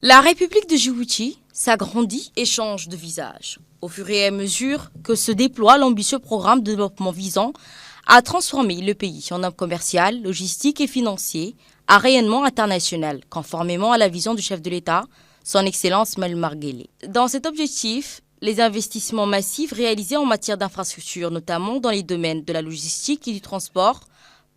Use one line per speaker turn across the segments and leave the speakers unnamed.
La République de Djibouti s'agrandit et change de visage au fur et à mesure que se déploie l'ambitieux programme de développement visant à transformer le pays en hub commercial, logistique et financier à rayonnement international, conformément à la vision du chef de l'État, son Excellence Malmar Guelleh. Dans cet objectif, les investissements massifs réalisés en matière d'infrastructures, notamment dans les domaines de la logistique et du transport,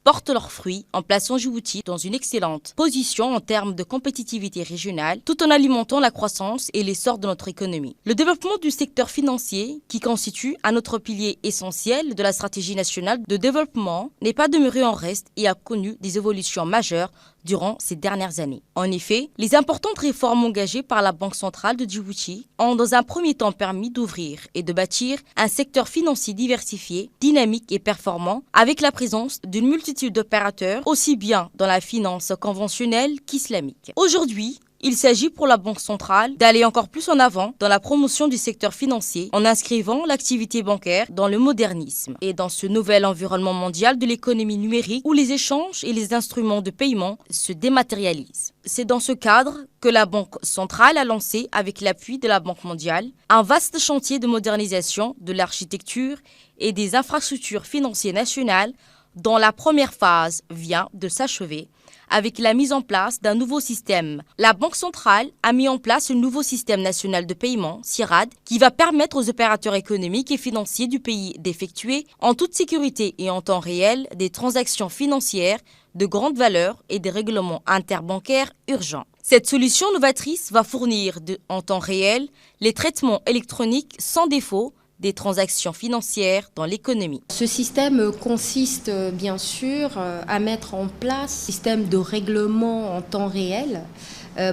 portent leurs fruits en plaçant Djibouti dans une excellente position en termes de compétitivité régionale, tout en alimentant la croissance et l'essor de notre économie. Le développement du secteur financier, qui constitue un autre pilier essentiel de la stratégie nationale de développement, n'est pas demeuré en reste et a connu des évolutions majeures durant ces dernières années. En effet, les importantes réformes engagées par la Banque centrale de Djibouti ont dans un premier temps permis d'ouvrir et de bâtir un secteur financier diversifié, dynamique et performant, avec la présence d'une multitude d'opérateurs, aussi bien dans la finance conventionnelle qu'islamique. Aujourd'hui, il s'agit pour la Banque centrale d'aller encore plus en avant dans la promotion du secteur financier en inscrivant l'activité bancaire dans le modernisme et dans ce nouvel environnement mondial de l'économie numérique où les échanges et les instruments de paiement se dématérialisent. C'est dans ce cadre que la Banque centrale a lancé, avec l'appui de la Banque mondiale, un vaste chantier de modernisation de l'architecture et des infrastructures financières nationales dont la première phase vient de s'achever avec la mise en place d'un nouveau système. La Banque centrale a mis en place un nouveau système national de paiement, SIRAD, qui va permettre aux opérateurs économiques et financiers du pays d'effectuer en toute sécurité et en temps réel des transactions financières de grande valeur et des règlements interbancaires urgents. Cette solution novatrice va fournir en temps réel les traitements électroniques sans défaut des transactions financières dans l'économie.
Ce système consiste bien sûr à mettre en place un système de règlement en temps réel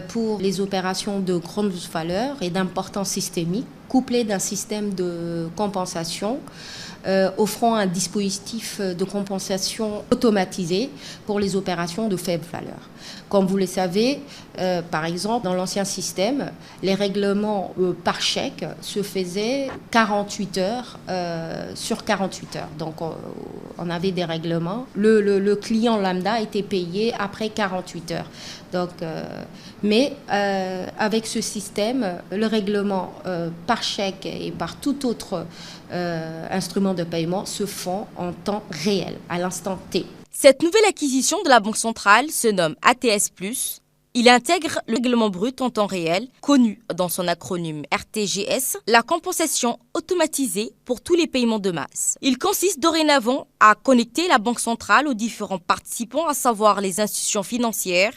pour les opérations de grande valeur et d'importance systémique, couplé d'un système de compensation offrant un dispositif de compensation automatisé pour les opérations de faible valeur. Comme vous le savez, par exemple, dans l'ancien système, les règlements par chèque se faisaient 48 heures sur 48 heures. Donc, on avait des règlements. Le client lambda était payé après 48 heures. Donc, mais avec ce système, le règlement par chèque et par tout autre instrument de paiement se font en temps réel, à l'instant T.
Cette nouvelle acquisition de la Banque centrale se nomme ATS+. Il intègre le règlement brut en temps réel, connu dans son acronyme RTGS, la compensation automatisée pour tous les paiements de masse. Il consiste dorénavant à connecter la Banque centrale aux différents participants, à savoir les institutions financières,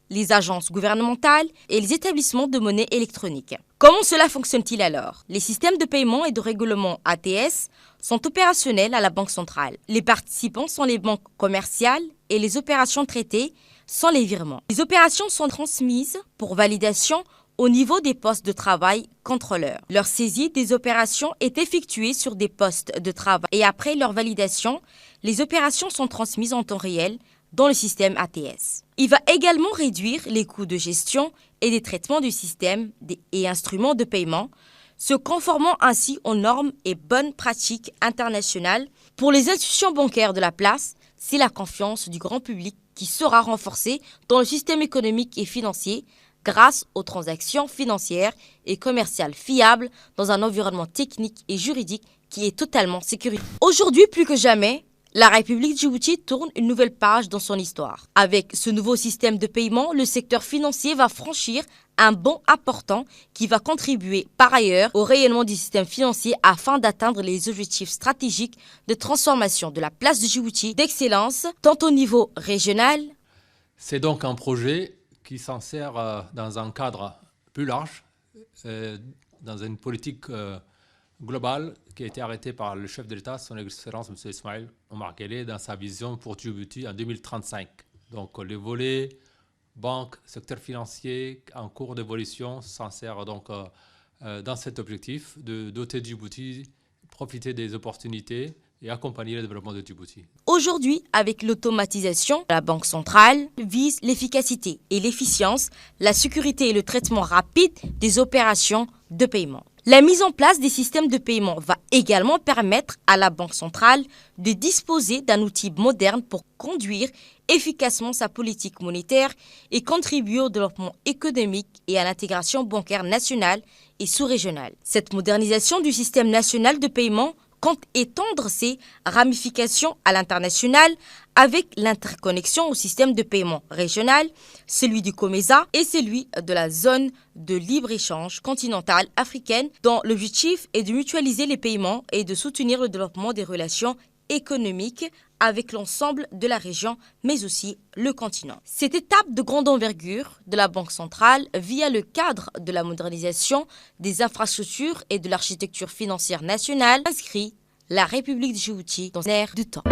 les agences gouvernementales et les établissements de monnaie électronique. Comment cela fonctionne-t-il alors? Les systèmes de paiement et de règlement ATS sont opérationnels à la Banque centrale. Les participants sont les banques commerciales et les opérations traitées sont les virements. Les opérations sont transmises pour validation au niveau des postes de travail contrôleurs. Leur saisie des opérations est effectuée sur des postes de travail et après leur validation, les opérations sont transmises en temps réel dans le système ATS. Il va également réduire les coûts de gestion et des traitements du système et instruments de paiement, se conformant ainsi aux normes et bonnes pratiques internationales. Pour les institutions bancaires de la place, c'est la confiance du grand public qui sera renforcée dans le système économique et financier grâce aux transactions financières et commerciales fiables dans un environnement technique et juridique qui est totalement sécurisé. Aujourd'hui, plus que jamais, la République de Djibouti tourne une nouvelle page dans son histoire. Avec ce nouveau système de paiement, le secteur financier va franchir un bond important qui va contribuer par ailleurs au rayonnement du système financier afin d'atteindre les objectifs stratégiques de transformation de la place de Djibouti d'excellence, tant au niveau régional.
C'est donc un projet qui s'insère dans un cadre plus large, dans une politique globale qui a été arrêtée par le chef de l'État, son Excellence M. Ismail Omar Guelleh, dans sa vision pour Djibouti en 2035. Donc les volets banque, secteur financier en cours d'évolution s'insèrent donc dans cet objectif de doter Djibouti, profiter des opportunités et accompagner le développement de Djibouti.
Aujourd'hui, avec l'automatisation, la Banque centrale vise l'efficacité et l'efficience, la sécurité et le traitement rapide des opérations de paiement. La mise en place des systèmes de paiement va également permettre à la Banque centrale de disposer d'un outil moderne pour conduire efficacement sa politique monétaire et contribuer au développement économique et à l'intégration bancaire nationale et sous-régionale. Cette modernisation du système national de paiement compte étendre ses ramifications à l'international avec l'interconnexion au système de paiement régional, celui du COMESA et celui de la zone de libre-échange continentale africaine, dont l'objectif est de mutualiser les paiements et de soutenir le développement des relations économiques avec l'ensemble de la région, mais aussi le continent. Cette étape de grande envergure de la Banque centrale via le cadre de la modernisation des infrastructures et de l'architecture financière nationale inscrit la République de Djibouti dans l'ère du temps.